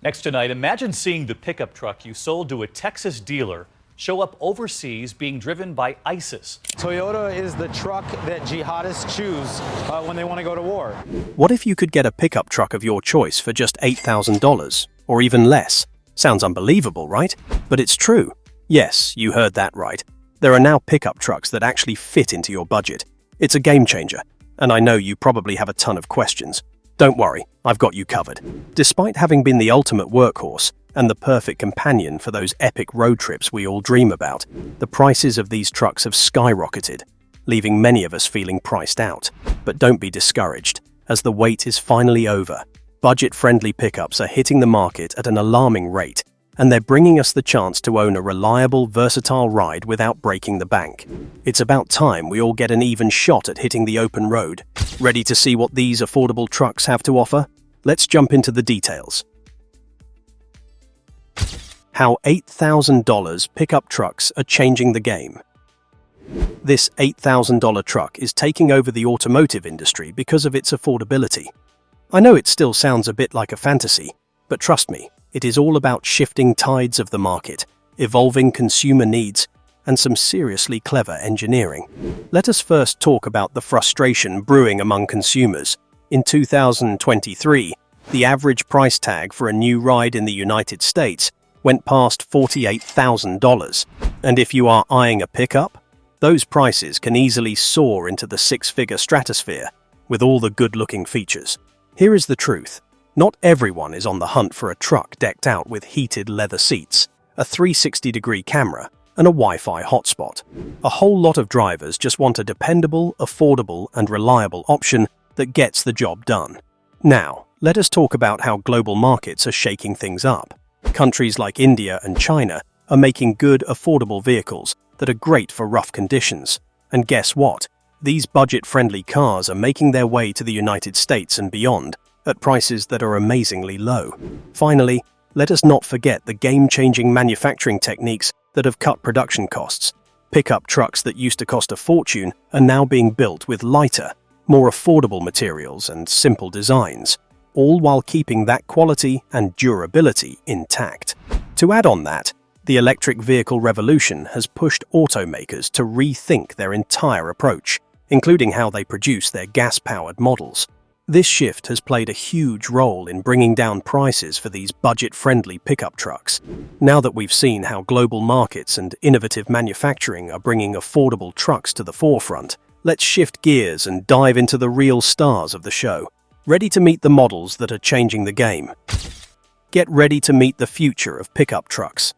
Next tonight, imagine seeing the pickup truck you sold to a Texas dealer show up overseas being driven by ISIS. Toyota is the truck that jihadists choose when they want to go to war. What if you could get a pickup truck of your choice for just $8,000 or even less? Sounds unbelievable, right? But it's true. Yes, you heard that right. There are now pickup trucks that actually fit into your budget. It's a game changer, and I know you probably have a ton of questions. Don't worry, I've got you covered. Despite having been the ultimate workhorse and the perfect companion for those epic road trips we all dream about, the prices of these trucks have skyrocketed, leaving many of us feeling priced out. But don't be discouraged, as the wait is finally over. Budget-friendly pickups are hitting the market at an alarming rate, and they're bringing us the chance to own a reliable, versatile ride without breaking the bank. It's about time we all get an even shot at hitting the open road. Ready to see what these affordable trucks have to offer? Let's jump into the details. How $8,000 pickup trucks are changing the game. This $8,000 truck is taking over the automotive industry because of its affordability. I know it still sounds a bit like a fantasy, but trust me, it is all about shifting tides of the market, evolving consumer needs, and some seriously clever engineering. Let us first talk about the frustration brewing among consumers. In 2023, the average price tag for a new ride in the United States went past $48,000. And if you are eyeing a pickup, those prices can easily soar into the six-figure stratosphere with all the good-looking features. Here is the truth. Not everyone is on the hunt for a truck decked out with heated leather seats, a 360-degree camera, and a Wi-Fi hotspot. A whole lot of drivers just want a dependable, affordable, and reliable option that gets the job done. Now, let us talk about how global markets are shaking things up. Countries like India and China are making good, affordable vehicles that are great for rough conditions. And guess what? These budget-friendly cars are making their way to the United States and beyond, at prices that are amazingly low. Finally, let us not forget the game-changing manufacturing techniques that have cut production costs. Pickup trucks that used to cost a fortune are now being built with lighter, more affordable materials and simple designs, all while keeping that quality and durability intact. To add on that, the electric vehicle revolution has pushed automakers to rethink their entire approach, including how they produce their gas-powered models. This shift has played a huge role in bringing down prices for these budget-friendly pickup trucks. Now that we've seen how global markets and innovative manufacturing are bringing affordable trucks to the forefront, let's shift gears and dive into the real stars of the show. Ready to meet the models that are changing the game? Get ready to meet the future of pickup trucks.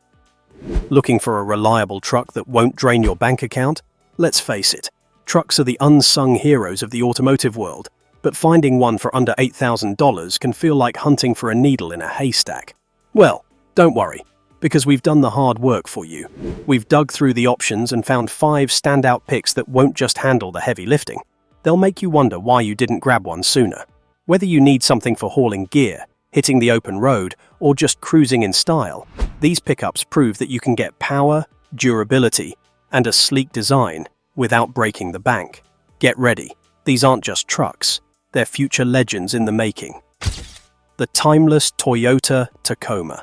Looking for a reliable truck that won't drain your bank account? Let's face it, trucks are the unsung heroes of the automotive world. But finding one for under $8,000 can feel like hunting for a needle in a haystack. Well, don't worry, because we've done the hard work for you. We've dug through the options and found 5 standout picks that won't just handle the heavy lifting. They'll make you wonder why you didn't grab one sooner. Whether you need something for hauling gear, hitting the open road, or just cruising in style, these pickups prove that you can get power, durability, and a sleek design without breaking the bank. Get ready. These aren't just trucks. They're future legends in the making. The timeless Toyota Tacoma.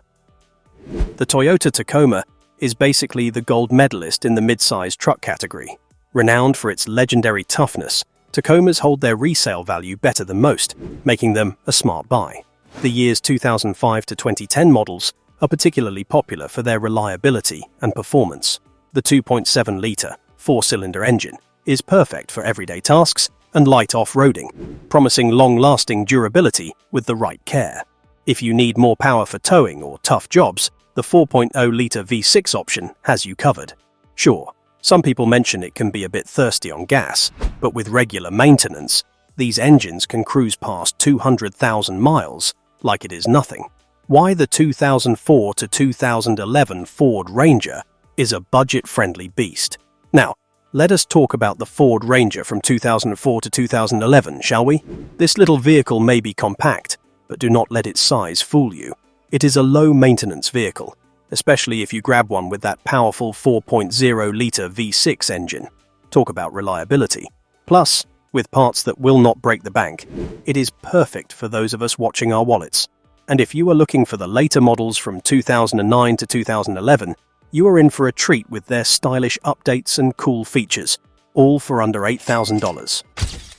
The Toyota Tacoma is basically the gold medalist in the mid-size truck category. Renowned for its legendary toughness, Tacomas hold their resale value better than most, making them a smart buy. The years 2005 to 2010 models are particularly popular for their reliability and performance. The 2.7-liter, 4-cylinder engine is perfect for everyday tasks and light off-roading, promising long-lasting durability with the right care. If you need more power for towing or tough jobs, the 4.0-liter V6 option has you covered. Sure, some people mention it can be a bit thirsty on gas, but with regular maintenance, these engines can cruise past 200,000 miles like it is nothing. Why the 2004 to 2011 Ford Ranger is a budget-friendly beast. Now, let us talk about the Ford Ranger from 2004 to 2011, shall we? This little vehicle may be compact, but do not let its size fool you. It is a low-maintenance vehicle, especially if you grab one with that powerful 4.0-liter V6 engine. Talk about reliability. Plus, with parts that will not break the bank, it is perfect for those of us watching our wallets. And if you are looking for the later models from 2009 to 2011, you are in for a treat with their stylish updates and cool features, all for under $8,000.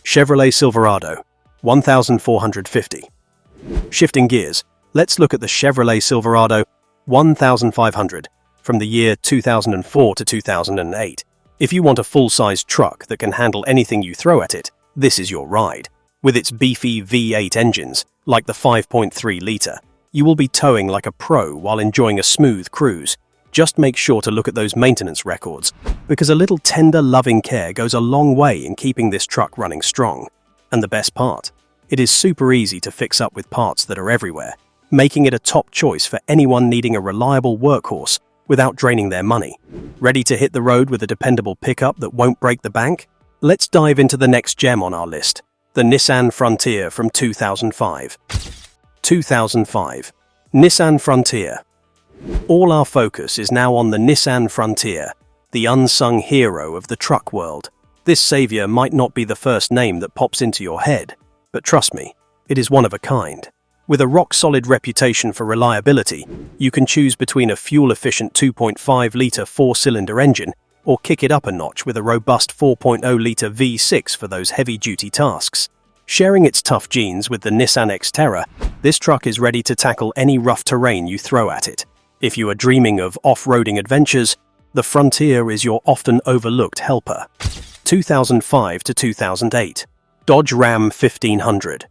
Chevrolet Silverado, $1,450. Shifting gears, let's look at the Chevrolet Silverado 1500 from the year 2004 to 2008. If you want a full-size truck that can handle anything you throw at it, this is your ride. With its beefy V8 engines, like the 5.3-liter, you will be towing like a pro while enjoying a smooth cruise. Just make sure to look at those maintenance records, because a little tender, loving care goes a long way in keeping this truck running strong. And the best part? It is super easy to fix up with parts that are everywhere, making it a top choice for anyone needing a reliable workhorse without draining their money. Ready to hit the road with a dependable pickup that won't break the bank? Let's dive into the next gem on our list, the Nissan Frontier from 2005. 2005. Nissan Frontier. All our focus is now on the Nissan Frontier, the unsung hero of the truck world. This savior might not be the first name that pops into your head, but trust me, it is one of a kind. With a rock-solid reputation for reliability, you can choose between a fuel-efficient 2.5-litre four-cylinder engine or kick it up a notch with a robust 4.0-litre V6 for those heavy-duty tasks. Sharing its tough genes with the Nissan Xterra, this truck is ready to tackle any rough terrain you throw at it. If you are dreaming of off-roading adventures, the Frontier is your often overlooked helper. 2005 to 2008. Dodge Ram 1500.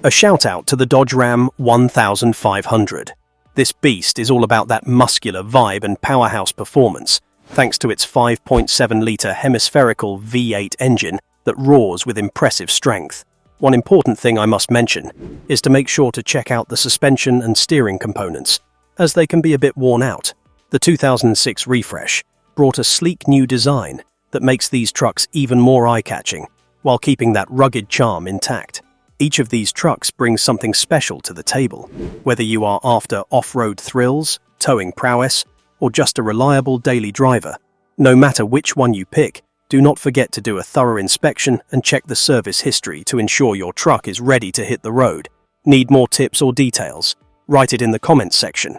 A shout-out to the Dodge Ram 1500. This beast is all about that muscular vibe and powerhouse performance, thanks to its 5.7-litre hemispherical V8 engine that roars with impressive strength. One important thing I must mention is to make sure to check out the suspension and steering components, as they can be a bit worn out. The 2006 refresh brought a sleek new design that makes these trucks even more eye-catching, while keeping that rugged charm intact. Each of these trucks brings something special to the table, whether you are after off-road thrills, towing prowess, or just a reliable daily driver. No matter which one you pick, do not forget to do a thorough inspection and check the service history to ensure your truck is ready to hit the road. Need more tips or details? Write it in the comments section.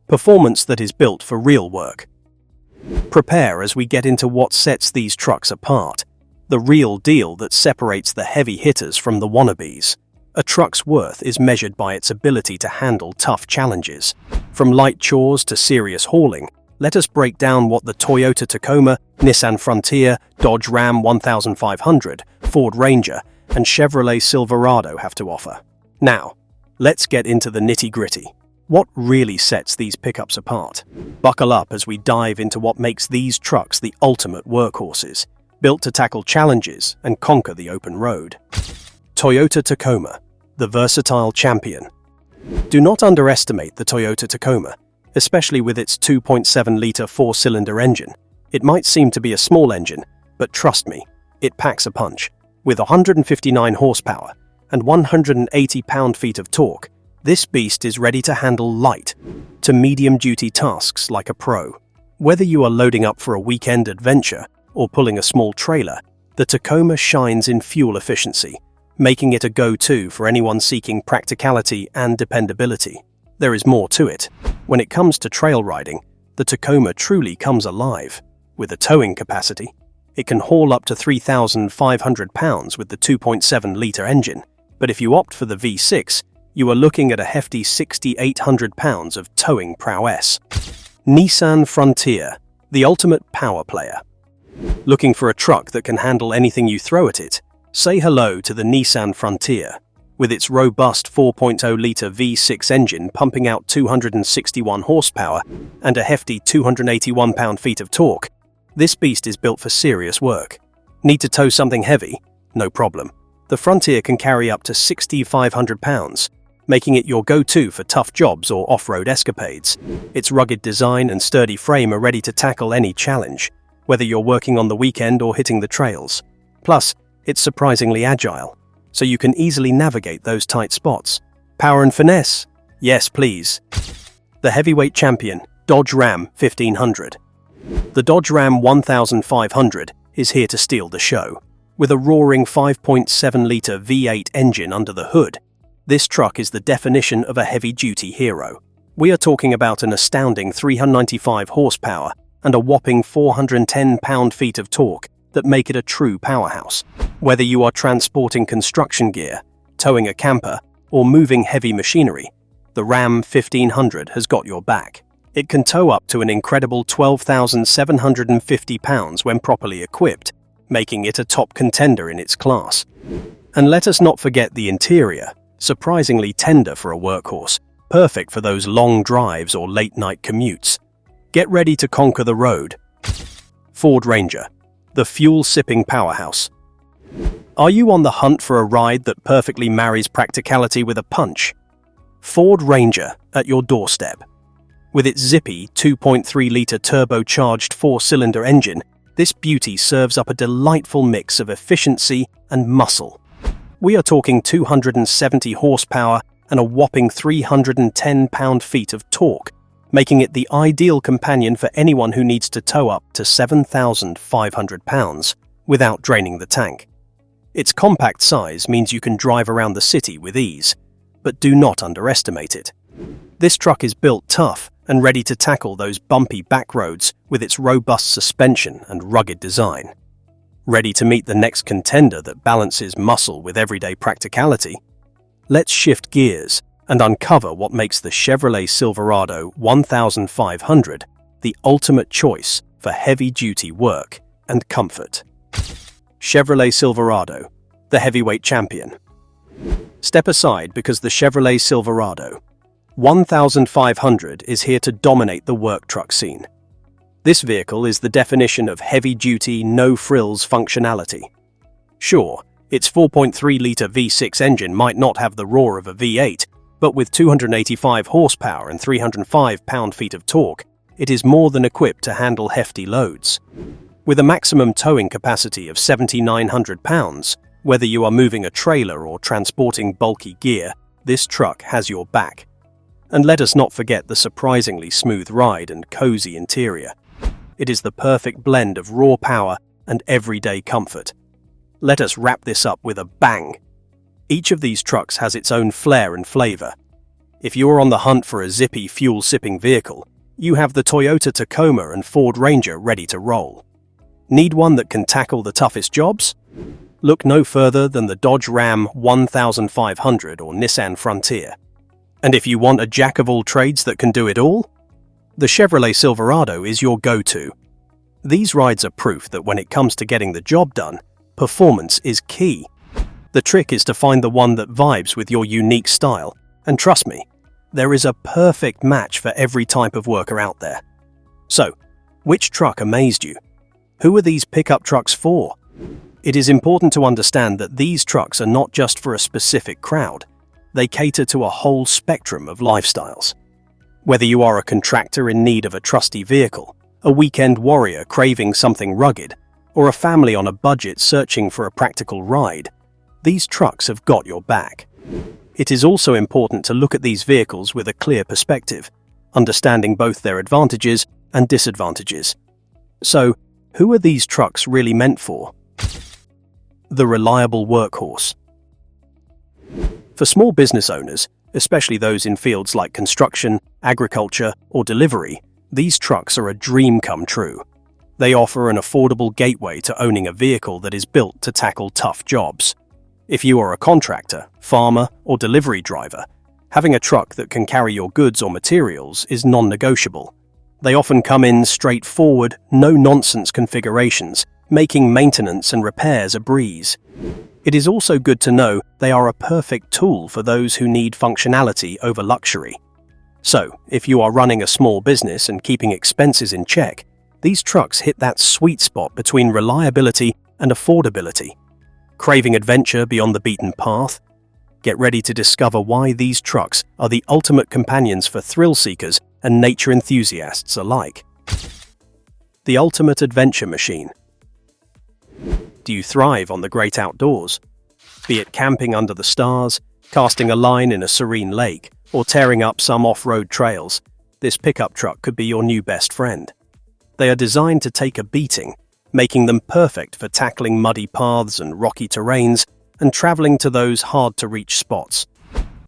Performance that is built for real work. Prepare as we get into what sets these trucks apart. The real deal that separates the heavy hitters from the wannabes. A truck's worth is measured by its ability to handle tough challenges. From light chores to serious hauling, let us break down what the Toyota Tacoma, Nissan Frontier, Dodge Ram 1500, Ford Ranger, and Chevrolet Silverado have to offer. Now, let's get into the nitty-gritty. What really sets these pickups apart? Buckle up as we dive into what makes these trucks the ultimate workhorses, built to tackle challenges and conquer the open road. Toyota Tacoma, the versatile champion. Do not underestimate the Toyota Tacoma, especially with its 2.7-litre four-cylinder engine. It might seem to be a small engine, but trust me, it packs a punch. With 159 horsepower and 180 pound-feet of torque, this beast is ready to handle light to medium-duty tasks like a pro. Whether you are loading up for a weekend adventure or pulling a small trailer, the Tacoma shines in fuel efficiency, making it a go-to for anyone seeking practicality and dependability. There is more to it. When it comes to trail riding, the Tacoma truly comes alive. With a towing capacity, it can haul up to 3,500 pounds with the 2.7-litre engine, but if you opt for the V6, you are looking at a hefty 6,800 pounds of towing prowess. Nissan Frontier, the ultimate power player. Looking for a truck that can handle anything you throw at it? Say hello to the Nissan Frontier. With its robust 4.0-litre V6 engine pumping out 261 horsepower and a hefty 281 pound-feet of torque, this beast is built for serious work. Need to tow something heavy? No problem. The Frontier can carry up to 6,500 pounds, making it your go-to for tough jobs or off-road escapades. Its rugged design and sturdy frame are ready to tackle any challenge, whether you're working on the weekend or hitting the trails. Plus, it's surprisingly agile, so you can easily navigate those tight spots. Power and finesse? Yes, please. The heavyweight champion, Dodge Ram 1500. The Dodge Ram 1500 is here to steal the show. With a roaring 5.7-litre V8 engine under the hood, This truck is the definition of a heavy-duty hero. We are talking about an astounding 395 horsepower and a whopping 410 pound-feet of torque that make it a true powerhouse. Whether you are transporting construction gear, towing a camper, or moving heavy machinery, the Ram 1500 has got your back. It can tow up to an incredible 12,750 pounds when properly equipped, making it a top contender in its class. And let us not forget the interior, surprisingly tender for a workhorse, perfect for those long drives or late-night commutes. Get ready to conquer the road. Ford Ranger, the fuel-sipping powerhouse. Are you on the hunt for a ride that perfectly marries practicality with a punch? Ford Ranger at your doorstep. With its zippy 2.3-litre turbocharged 4-cylinder engine, this beauty serves up a delightful mix of efficiency and muscle. We are talking 270 horsepower and a whopping 310 pound-feet of torque, making it the ideal companion for anyone who needs to tow up to 7,500 pounds without draining the tank. Its compact size means you can drive around the city with ease, but do not underestimate it. This truck is built tough and ready to tackle those bumpy back roads with its robust suspension and rugged design. Ready to meet the next contender that balances muscle with everyday practicality? Let's shift gears and uncover what makes the Chevrolet Silverado 1500 the ultimate choice for heavy-duty work and comfort. Chevrolet Silverado, the heavyweight champion. Step aside because the Chevrolet Silverado 1500 is here to dominate the work truck scene. This vehicle is the definition of heavy-duty, no-frills functionality. Sure, its 4.3-litre V6 engine might not have the roar of a V8, but with 285 horsepower and 305 pound-feet of torque, it is more than equipped to handle hefty loads. With a maximum towing capacity of 7,900 pounds, whether you are moving a trailer or transporting bulky gear, this truck has your back. And let us not forget the surprisingly smooth ride and cozy interior. It is the perfect blend of raw power and everyday comfort. Let us wrap this up with a bang. Each of these trucks has its own flair and flavor. If you are on the hunt for a zippy, fuel-sipping vehicle, you have the Toyota Tacoma and Ford Ranger ready to roll. Need one that can tackle the toughest jobs? Look no further than the Dodge Ram 1500 or Nissan Frontier. And if you want a jack-of-all-trades that can do it all, the Chevrolet Silverado is your go-to. These rides are proof that when it comes to getting the job done, performance is key. The trick is to find the one that vibes with your unique style, and trust me, there is a perfect match for every type of worker out there. So, which truck amazed you? Who are these pickup trucks for? It is important to understand that these trucks are not just for a specific crowd. They cater to a whole spectrum of lifestyles. Whether you are a contractor in need of a trusty vehicle, a weekend warrior craving something rugged, or a family on a budget searching for a practical ride, these trucks have got your back. It is also important to look at these vehicles with a clear perspective, understanding both their advantages and disadvantages. So, who are these trucks really meant for? The reliable workhorse. For small business owners, especially those in fields like construction, agriculture, or delivery, these trucks are a dream come true. They offer an affordable gateway to owning a vehicle that is built to tackle tough jobs. If you are a contractor, farmer, or delivery driver, having a truck that can carry your goods or materials is non-negotiable. They often come in straightforward, no-nonsense configurations, making maintenance and repairs a breeze. It is also good to know they are a perfect tool for those who need functionality over luxury. So, if you are running a small business and keeping expenses in check, these trucks hit that sweet spot between reliability and affordability. Craving adventure beyond the beaten path? Get ready to discover why these trucks are the ultimate companions for thrill seekers and nature enthusiasts alike. The ultimate adventure machine. Do you thrive on the great outdoors? Be it camping under the stars, casting a line in a serene lake, or tearing up some off-road trails, this pickup truck could be your new best friend. They are designed to take a beating, making them perfect for tackling muddy paths and rocky terrains and traveling to those hard-to-reach spots.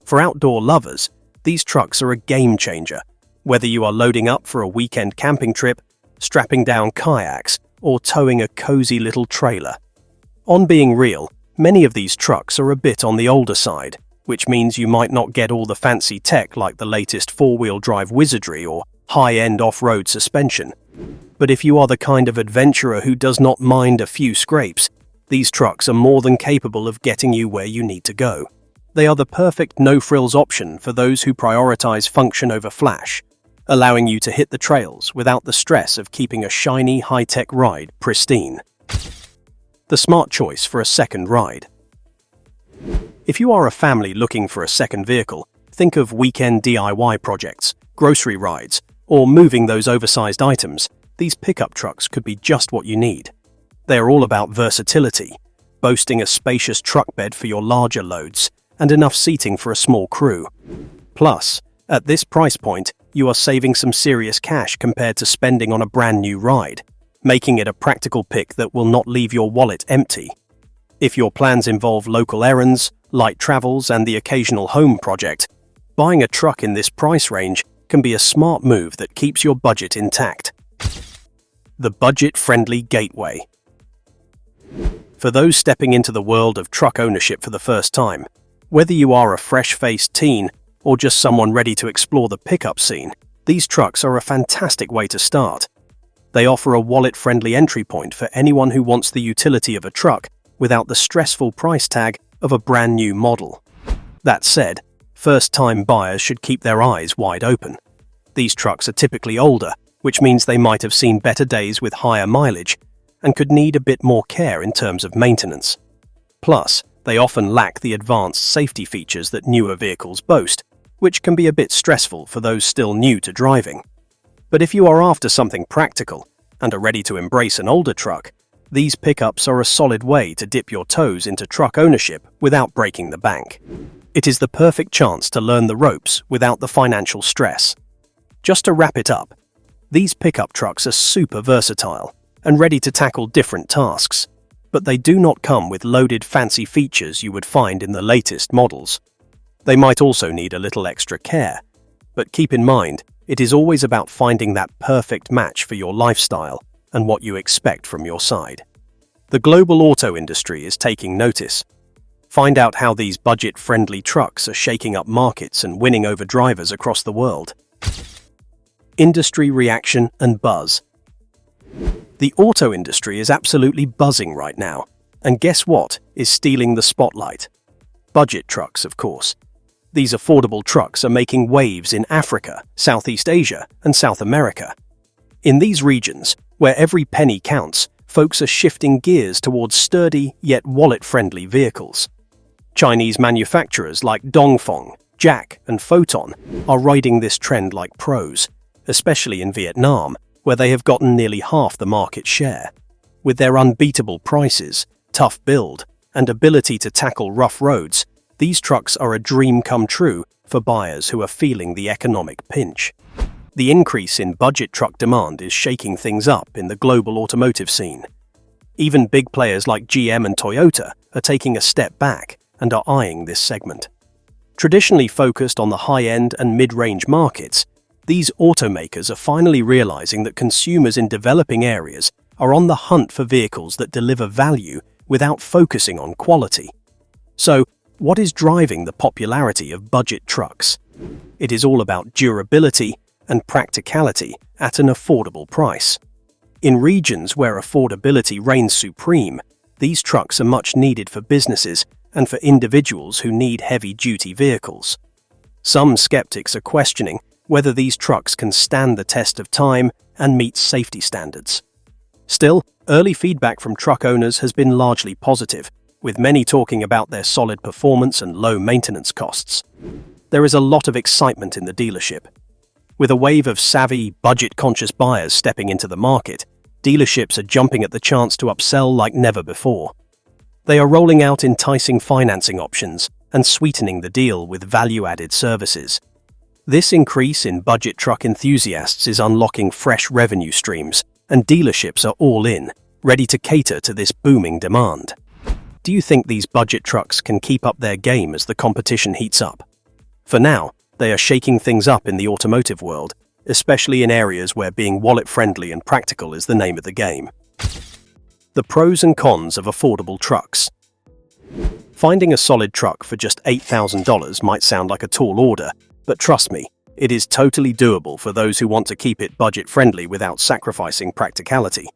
For outdoor lovers, these trucks are a game changer, whether you are loading up for a weekend camping trip, strapping down kayaks, or towing a cozy little trailer. On being real, many of these trucks are a bit on the older side, which means you might not get all the fancy tech like the latest four-wheel drive wizardry or high-end off-road suspension. But if you are the kind of adventurer who does not mind a few scrapes, these trucks are more than capable of getting you where you need to go. They are the perfect no-frills option for those who prioritize function over flash, allowing you to hit the trails without the stress of keeping a shiny, high-tech ride pristine. The smart choice for a second ride. If you are a family looking for a second vehicle, think of weekend DIY projects, grocery rides, or moving those oversized items. These pickup trucks could be just what you need. They are all about versatility, boasting a spacious truck bed for your larger loads and enough seating for a small crew. Plus, at this price point, you are saving some serious cash compared to spending on a brand new ride, making it a practical pick that will not leave your wallet empty. If your plans involve local errands, light travels, and the occasional home project, buying a truck in this price range can be a smart move that keeps your budget intact. The budget-friendly gateway. For those stepping into the world of truck ownership for the first time, whether you are a fresh-faced teen or just someone ready to explore the pickup scene, these trucks are a fantastic way to start. They offer a wallet-friendly entry point for anyone who wants the utility of a truck without the stressful price tag of a brand new model. That said, first-time buyers should keep their eyes wide open. These trucks are typically older, which means they might have seen better days with higher mileage and could need a bit more care in terms of maintenance. Plus, they often lack the advanced safety features that newer vehicles boast, which can be a bit stressful for those still new to driving. But if you are after something practical and are ready to embrace an older truck, these pickups are a solid way to dip your toes into truck ownership without breaking the bank. It is the perfect chance to learn the ropes without the financial stress. Just to wrap it up, these pickup trucks are super versatile and ready to tackle different tasks, but they do not come with loaded fancy features you would find in the latest models. They might also need a little extra care, but keep in mind, it is always about finding that perfect match for your lifestyle and what you expect from your side. The global auto industry is taking notice. Find out how these budget-friendly trucks are shaking up markets and winning over drivers across the world. Industry reaction and buzz. The auto industry is absolutely buzzing right now, and guess what is stealing the spotlight? Budget trucks, of course. These affordable trucks are making waves in Africa, Southeast Asia, and South America. In these regions, where every penny counts, folks are shifting gears towards sturdy yet wallet-friendly vehicles. Chinese manufacturers like Dongfeng, Jack, and Photon are riding this trend like pros, especially in Vietnam, where they have gotten nearly half the market share. With their unbeatable prices, tough build, and ability to tackle rough roads, these trucks are a dream come true for buyers who are feeling the economic pinch. The increase in budget truck demand is shaking things up in the global automotive scene. Even big players like GM and Toyota are taking a step back and are eyeing this segment. Traditionally focused on the high-end and mid-range markets, these automakers are finally realizing that consumers in developing areas are on the hunt for vehicles that deliver value without focusing on quality. So, what is driving the popularity of budget trucks? It is all about durability and practicality at an affordable price. In regions where affordability reigns supreme, these trucks are much needed for businesses and for individuals who need heavy-duty vehicles. Some skeptics are questioning whether these trucks can stand the test of time and meet safety standards. Still, early feedback from truck owners has been largely positive, with many talking about their solid performance and low maintenance costs. There is a lot of excitement in the dealership. With a wave of savvy, budget-conscious buyers stepping into the market, dealerships are jumping at the chance to upsell like never before. They are rolling out enticing financing options and sweetening the deal with value-added services. This increase in budget truck enthusiasts is unlocking fresh revenue streams, and dealerships are all in, ready to cater to this booming demand. Do you think these budget trucks can keep up their game as the competition heats up? For now, they are shaking things up in the automotive world, especially in areas where being wallet-friendly and practical is the name of the game. The pros and cons of affordable trucks. Finding a solid truck for just $8,000 might sound like a tall order, but trust me, it is totally doable for those who want to keep it budget-friendly without sacrificing practicality.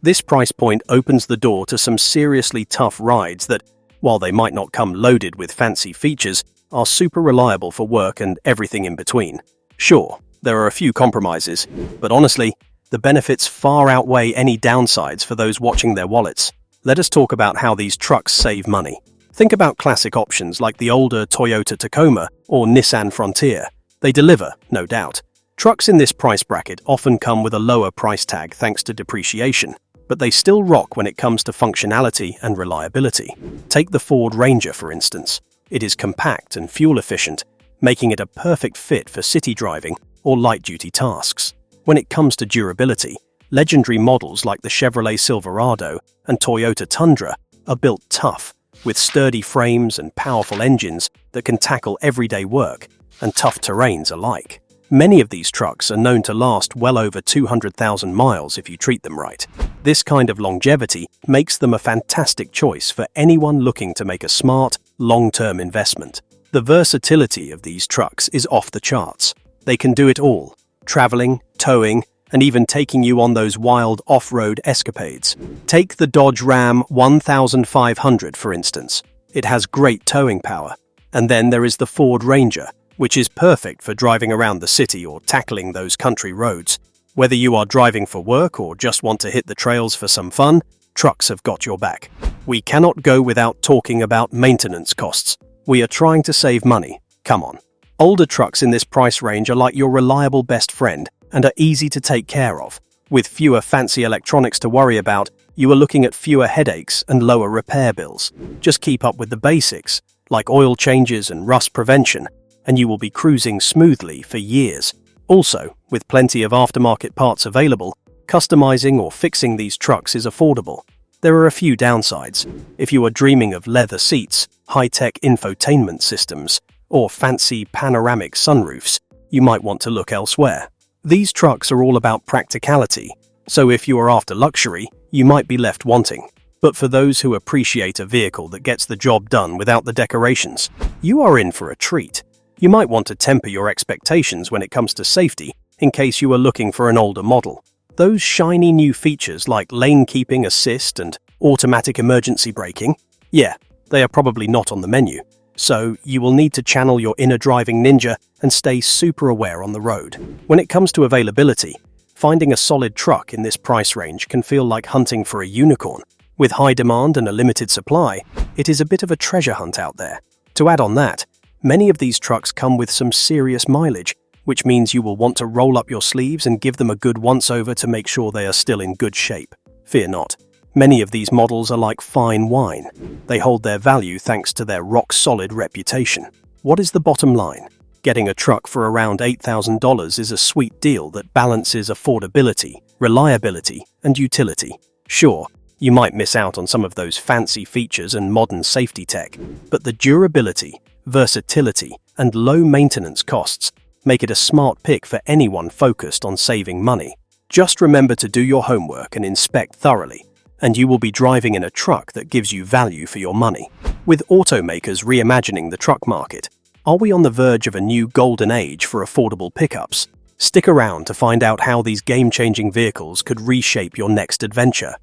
This price point opens the door to some seriously tough rides that, while they might not come loaded with fancy features, are super reliable for work and everything in between. Sure, there are a few compromises, but honestly, the benefits far outweigh any downsides for those watching their wallets. Let us talk about how these trucks save money. Think about classic options like the older Toyota Tacoma or Nissan Frontier. They deliver, no doubt. Trucks in this price bracket often come with a lower price tag thanks to depreciation, but they still rock when it comes to functionality and reliability. Take the Ford Ranger, for instance. It is compact and fuel-efficient, making it a perfect fit for city driving or light-duty tasks. When it comes to durability, legendary models like the Chevrolet Silverado and Toyota Tundra are built tough, with sturdy frames and powerful engines that can tackle everyday work and tough terrains alike. Many of these trucks are known to last well over 200,000 miles if you treat them right. This kind of longevity makes them a fantastic choice for anyone looking to make a smart, long-term investment. The versatility of these trucks is off the charts. They can do it all: traveling, towing, and even taking you on those wild off-road escapades. Take the Dodge Ram 1500, for instance. It has great towing power. And then there is the Ford Ranger, which is perfect for driving around the city or tackling those country roads. Whether you are driving for work or just want to hit the trails for some fun, trucks have got your back. We cannot go without talking about maintenance costs. We are trying to save money. Come on. Older trucks in this price range are like your reliable best friend and are easy to take care of. With fewer fancy electronics to worry about, you are looking at fewer headaches and lower repair bills. Just keep up with the basics, like oil changes and rust prevention, and you will be cruising smoothly for years. Also, with plenty of aftermarket parts available, customizing or fixing these trucks is affordable. There are a few downsides. If you are dreaming of leather seats, high-tech infotainment systems, or fancy panoramic sunroofs, you might want to look elsewhere. These trucks are all about practicality, so if you are after luxury, you might be left wanting. But for those who appreciate a vehicle that gets the job done without the decorations, you are in for a treat. You might want to temper your expectations when it comes to safety in case you are looking for an older model. Those shiny new features like lane keeping assist and automatic emergency braking, yeah, they are probably not on the menu. So you will need to channel your inner driving ninja and stay super aware on the road. When it comes to availability, finding a solid truck in this price range can feel like hunting for a unicorn. With high demand and a limited supply, it is a bit of a treasure hunt out there. To add on that, many of these trucks come with some serious mileage, which means you will want to roll up your sleeves and give them a good once-over to make sure they are still in good shape. Fear not. Many of these models are like fine wine. They hold their value thanks to their rock-solid reputation. What is the bottom line? Getting a truck for around $8,000 is a sweet deal that balances affordability, reliability, and utility. Sure, you might miss out on some of those fancy features and modern safety tech, but the durability, versatility, and low maintenance costs make it a smart pick for anyone focused on saving money. Just remember to do your homework and inspect thoroughly, and you will be driving in a truck that gives you value for your money. With automakers reimagining the truck market, are we on the verge of a new golden age for affordable pickups? Stick around to find out how these game-changing vehicles could reshape your next adventure.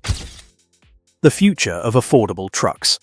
The future of affordable trucks.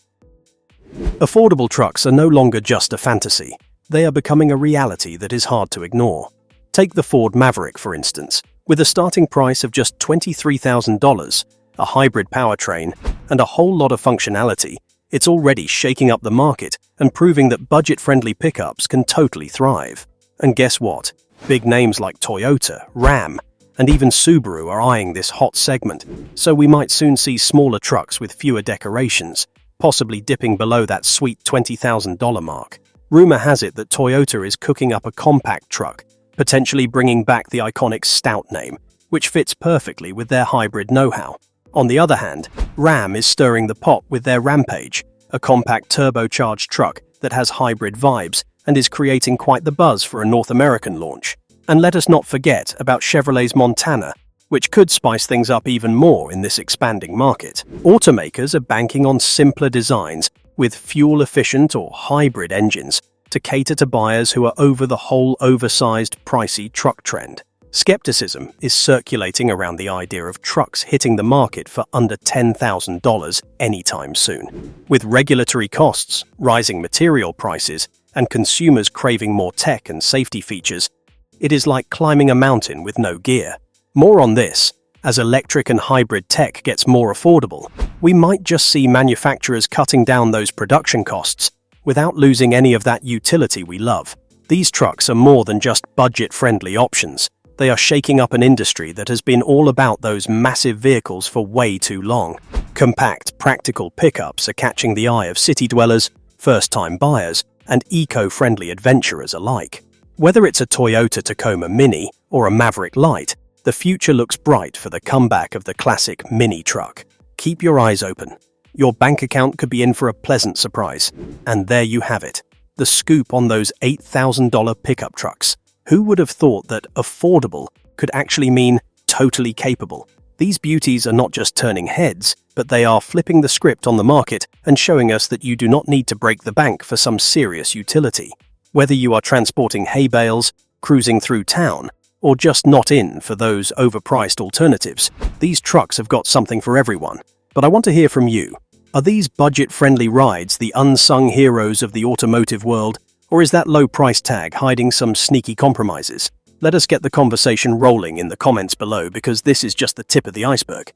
Affordable trucks are no longer just a fantasy. They are becoming a reality that is hard to ignore. Take the Ford Maverick, for instance. With a starting price of just $23,000, a hybrid powertrain, and a whole lot of functionality, it's already shaking up the market and proving that budget-friendly pickups can totally thrive. And guess what? Big names like Toyota, Ram, and even Subaru are eyeing this hot segment, so we might soon see smaller trucks with fewer decorations, possibly dipping below that sweet $20,000 mark. Rumor has it that Toyota is cooking up a compact truck, potentially bringing back the iconic Stout name, which fits perfectly with their hybrid know-how. On the other hand, Ram is stirring the pot with their Rampage, a compact turbocharged truck that has hybrid vibes and is creating quite the buzz for a North American launch. And let us not forget about Chevrolet's Montana, which could spice things up even more in this expanding market. Automakers are banking on simpler designs with fuel-efficient or hybrid engines to cater to buyers who are over the whole oversized, pricey truck trend. Skepticism is circulating around the idea of trucks hitting the market for under $10,000 anytime soon. With regulatory costs, rising material prices, and consumers craving more tech and safety features, it is like climbing a mountain with no gear. More on this. As electric and hybrid tech gets more affordable, we might just see manufacturers cutting down those production costs without losing any of that utility we love. These trucks are more than just budget-friendly options. They are shaking up an industry that has been all about those massive vehicles for way too long. Compact, practical pickups are catching the eye of city dwellers, first-time buyers, and eco-friendly adventurers alike. Whether it's a Toyota Tacoma Mini or a Maverick Lite, the future looks bright for the comeback of the classic mini truck. Keep your eyes open. Your bank account could be in for a pleasant surprise. And there you have it, the scoop on those $8,000 pickup trucks. Who would have thought that affordable could actually mean totally capable? These beauties are not just turning heads, but they are flipping the script on the market and showing us that you do not need to break the bank for some serious utility. Whether you are transporting hay bales, cruising through town, or just not in for those overpriced alternatives, these trucks have got something for everyone. But I want to hear from you. Are these budget-friendly rides the unsung heroes of the automotive world? Or is that low price tag hiding some sneaky compromises? Let us get the conversation rolling in the comments below, because this is just the tip of the iceberg.